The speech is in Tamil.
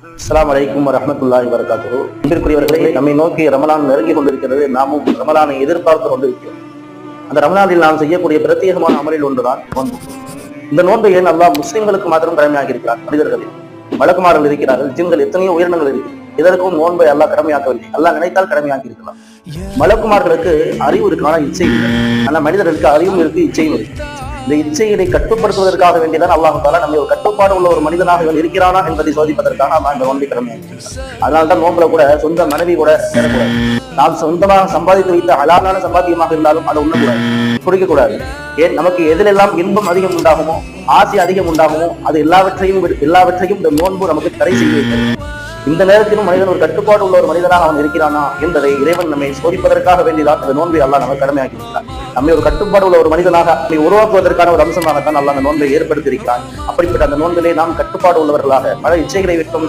அஸ்ஸலாமு அலைக்கும் வரஹ்மத்துல்லாஹி வபரகாத்துஹு. அன்பிற்குரியவர்களே, நம்மை நோக்கி ரமலான் நெருங்கி கொண்டிருக்கிறது. நாமும் ரமலானை எதிர்பார்த்து கொண்டிருக்கிறோம். அந்த ரமலானில் நாம் செய்யக்கூடிய பிரத்யேகமான அமலில் ஒன்றுதான் நோன்பு. இந்த நோன்பை ஏன் அல்லாஹ் முஸ்லிம்களுக்கு மாத்திரம் கடமையாக்கி இருக்கிறார்? மனிதர்களில் மலக்குமார்கள் இருக்கிறார்கள், ஜின்கள், எத்தனையோ உயிரினங்கள் இருக்கு. இதற்கும் நோன்பை அல்லாஹ் கடமையாக்கவில்லை. அல்லாஹ் நினைத்தால் கடமையாக்கி இருக்கலாம். மலக்குமார்களுக்கு அறிவு இருக்கு, ஆனால் இச்சை இல்லை. ஆனா மனிதர்களுக்கு அறிவும் இருக்கு, இச்சையும் இருக்கு. இந்த இச்சையை கட்டுப்படுத்துவதற்காக வேண்டியதான் அல்லாஹ் தஆலா நம்மை ஒரு கட்டுப்பாடு உள்ள ஒரு மனிதனாக இவன் இருக்கிறானா என்பதை சோதிப்பதற்காக அல்லாஹ் இந்த நோன்பை கடமையாக்கியிருக்கிறார். அதனால்தான் நோன்புல கூட சொந்த மனைவி கூட சேரக்கூடாது. நாம் சொந்தமாக சம்பாதித்து வைத்த ஹலாலான சம்பாத்தியமாக இருந்தாலும் அதை உண்ணக்கூடாது, குடிக்கக்கூடாது. ஏன், நமக்கு எதிலெல்லாம் இன்பம் அதிகம் உண்டாகுமோ, ஆசை அதிகம் உண்டாகுமோ, அது எல்லாவற்றையும் இந்த நோன்பு நமக்கு தடை செய்து வைக்கிறது. இந்த நேரத்திலும் மனிதன் ஒரு கட்டுப்பாடு உள்ள ஒரு மனிதனாக அவன் இருக்கிறானா என்பதை இறைவன் நம்மை சோதிப்பதற்காக வேண்டியதான் இந்த நோன்பை அல்லாஹ் நமக்கு கடமையாக்கி இருக்கிறான். நம்மை ஒரு கட்டுப்பாடு உள்ள ஒரு மனிதனாக நம்மை உருவாக்குவதற்கான ஒரு அம்சமாகத்தான் அல்லாஹ் அந்த நோன்பை ஏற்படுத்தி இருக்கிறான். அப்படிப்பட்ட அந்த நோன்பிலே நாம் கட்டுப்பாடு உள்ளவர்களாக பல இச்சைகளை விட்டும்